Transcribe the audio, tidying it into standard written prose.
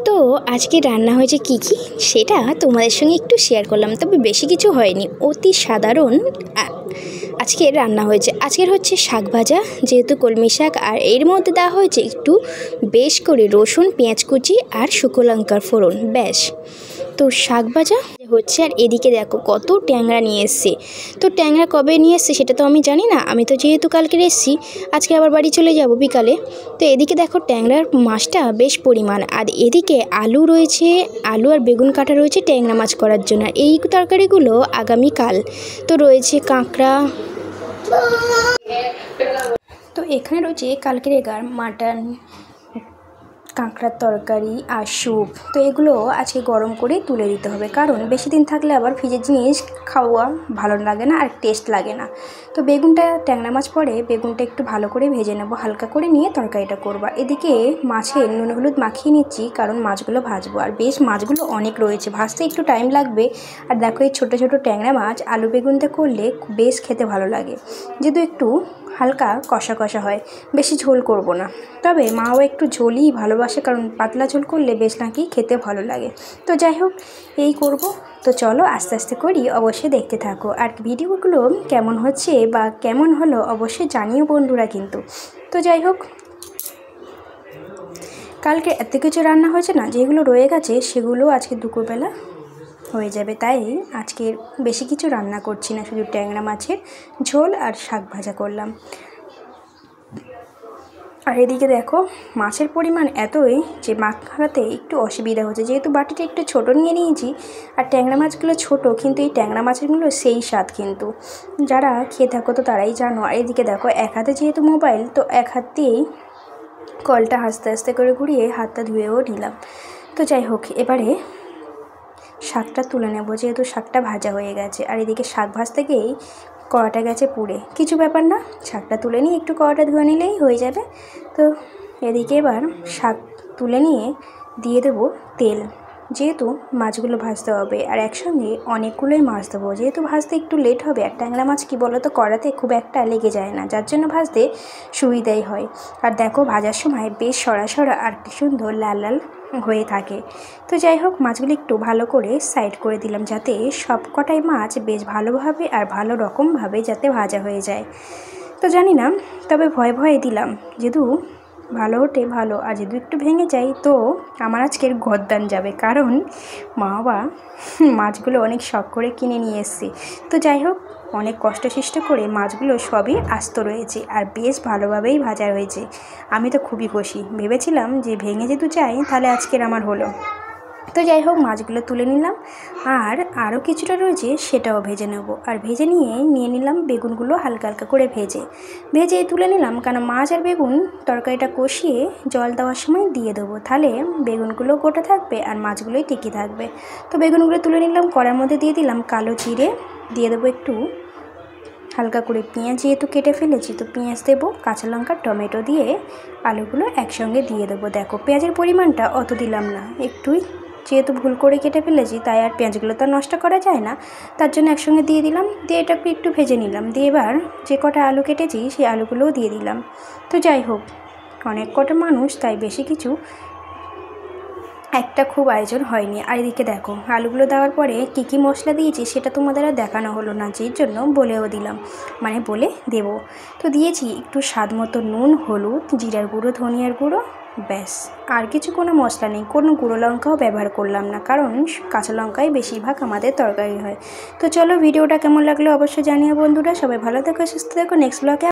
তো আজকে রান্না হয়েছে কী কী সেটা তোমাদের সঙ্গে একটু শেয়ার করলাম, তবে বেশি কিছু হয়নি, অতি সাধারণ আজকে রান্না হয়েছে। আজকের হচ্ছে শাক ভাজা, যেহেতু কলমি শাক, আর এর মধ্যে দেওয়া হয়েছে একটু বেশ করে রসুন, পেঁয়াজ কুচি আর শুকনো লঙ্কার ফোড়ন, ব্যাস। তো শাক ভাজা হচ্ছে, আর এদিকে দেখো কত ট্যাংরা নিয়ে এসছে। তো ট্যাংরা কবে নিয়ে এসছে সেটা তো আমি জানি না, আমি তো যেহেতু কালকে এসেছি, আজকে আবার বাড়ি চলে যাব বিকালে। তো এদিকে দেখো ট্যাংরার মাছটা বেশ পরিমাণ, আর এদিকে আলু রয়েছে, আলু আর বেগুন কাটা রয়েছে ট্যাংরা মাছ করার জন্য। এই তরকারিগুলো আগামীকাল। তো রয়েছে কাঁকড়া, তো এখানে রয়েছে কালকের এগার মাটন, কাঁকড়ার তরকারি আর স্যুপ। তো এগুলো আজকে গরম করে তুলে দিতে হবে, কারণ বেশি দিন থাকলে আবার ফ্রিজের জিনিস খাওয়া ভালো লাগে না আর টেস্ট লাগে না। তো বেগুনটা, ট্যাংরা মাছ পরে বেগুনটা একটু ভালো করে ভেজে নেব, হালকা করে নিয়ে তরকারিটা করবো। এদিকে মাছের নুন হলুদ মাখিয়ে নিচ্ছি, কারণ মাছগুলো ভাজবো, আর বেশ মাছগুলো অনেক রয়েছে, ভাজতে একটু টাইম লাগবে। আর দেখো এই ছোটো ছোটো ট্যাংরা মাছ আলু বেগুনটা করলে বেশ খেতে ভালো লাগে, যেহেতু একটু হালকা কষা কষা হয়, বেশি ঝোল করব না। তবে মাও একটু ঝোলই ভালোবাসে, কারণ পাতলা ঝোল করলে বেশ নাকি খেতে ভালো লাগে। তো যাই হোক, এই করব। তো চলো আস্তে আস্তে করি, অবশ্যই দেখতে থাকো। আর ভিডিওগুলো কেমন হচ্ছে বা কেমন হলো অবশ্যই জানিও বন্ধুরা কিন্তু। তো যাই হোক, কালকে এত কিছু রান্না হয়েছে না, যেগুলো রয়ে গেছে সেগুলো আজকে দুপুরবেলা হয়ে যাবে, তাই আজকে বেশি কিছু রান্না করছি না, শুধু ট্যাংরা মাছের ঝোল আর শাক ভাজা করলাম। আর এদিকে দেখো মাছের পরিমাণ এতই যে মাখাতে একটু অসুবিধা হচ্ছে, যেহেতু বাটিটা একটু ছোট নিয়ে নিয়েছি, আর ট্যাংরা মাছগুলো ছোট, কিন্তু এই ট্যাংরা মাছগুলো সেই স্বাদ, কিন্তু যারা খেয়ে থাকো তো তারাই জানো। আর এদিকে দেখো এক হাতে যেহেতু মোবাইল, তো এক হাত দিয়েই কলটা আস্তে আস্তে করে ঘুরিয়ে হাতটা ধুয়েও নিলাম। তো যাই হোক, এবারে শাকটা তুলে নেব, যেহেতু শাকটা ভাজা হয়ে গেছে। আর এদিকে শাক ভাজতে গিয়েই কড়াটা গেছে পুড়ে, কিছু ব্যাপার না, শাকটা তুলে নিয়ে একটু কড়াটা ধুয়ে নিলেই হয়ে যাবে। তো এদিকে এবার শাক তুলে নিয়ে দিয়ে দেবো তেল, যেহেতু মাছগুলো ভাজতে হবে, আর একসঙ্গে অনেকগুলোই মাছ দেবো, যেহেতু ভাজতে একটু লেট হবে। আর ট্যাংরা মাছ কী বলো তো, কড়াতে খুব একটা লেগে যায় না, যার জন্য ভাজতে সুবিধাই হয়। আর দেখো ভাজার সময় বেশ সরা আর কি সুন্দর লাল লাল হয়ে থাকে। তো যাই হোক, মাছগুলো একটু ভালো করে সাইড করে দিলাম, যাতে সব কটাই মাছ বেশ ভালোভাবে আর ভালো রকমভাবে যাতে ভাজা হয়ে যায়। তো জানি না, তবে ভয়ে দিলাম, যেহেতু ভালো ওঠে ভালো, আর যদি একটু ভেঙে যায় তো আমার আজকের গদ্দান যাবে, কারণ মা বাবা মাছগুলো অনেক শখ করে কিনে নিয়ে এসছে। তো যাই হোক, অনেক কষ্টসৃষ্ট করে মাছগুলো সবই আস্ত রয়েছে, আর বেশ ভালোভাবেই ভাজা হয়েছে। আমি তো খুবই খুশি, ভেবেছিলাম যে ভেঙে যেহেতু চাই তাহলে আজকের আমার হলো। তো যাই হোক, মাছগুলো তুলে নিলাম, আর আরও কিছুটা রয়েছে সেটাও ভেজে নেব। আর ভেজে নিয়ে নিলাম বেগুনগুলো হালকা হালকা করে ভেজে তুলে নিলাম, কারণ মাছ আর বেগুন তরকারিটা কষিয়ে জল দেওয়ার সময় দিয়ে দেবো, তাহলে বেগুনগুলো গোটা থাকবে আর মাছগুলোই টিকে থাকবে। তো বেগুনগুলো তুলে নিলাম, কড়ার মধ্যে দিয়ে দিলাম কালো জিরে, দিয়ে দেবো একটু হালকা করে পেঁয়াজ, যেহেতু কেটে ফেলেছি তো পেঁয়াজ দেবো, কাঁচা লঙ্কা, টমেটো দিয়ে আলুগুলো একসঙ্গে দিয়ে দেবো। দেখো পেঁয়াজের পরিমাণটা অত দিলাম না, একটুই, যেহেতু ভুল করে কেটে ফেলেছি তাই আর পেঁয়াজগুলো তো নষ্ট করা যায় না, তার জন্য একসঙ্গে দিয়ে দিলাম। দিয়ে এটাকে একটু ভেজে নিলাম, দিয়ে এবার যে কটা আলু কেটেছি সেই আলুগুলোও দিয়ে দিলাম। তো যাই হোক, অনেক কটা মানুষ, তাই বেশি কিছু একটা খুব আয়োজন হয়নি। আর এদিকে দেখো আলুগুলো দেওয়ার পরে কী কী মশলা দিয়েছি সেটা তোমাদের আর দেখানো হলো না, যের জন্য বলেও দিলাম, মানে বলে দেব। তো দিয়েছি একটু স্বাদ মতো নুন, হলুদ, জিরার গুঁড়ো, ধনিয়ার গুঁড়ো, ব্যাস। আর কিছু কোনো মশলা নেই, কোনো গুঁড়ো লঙ্কাও ব্যবহার করলাম না, কারণ কাঁচা লঙ্কাই বেশিরভাগ আমাদের তরকারি হয়। তো চলো, ভিডিওটা কেমন লাগলো অবশ্যই জানিও বন্ধুরা, সবাই ভালো থেকো, সুস্থ থেকো, নেক্সট ব্লগে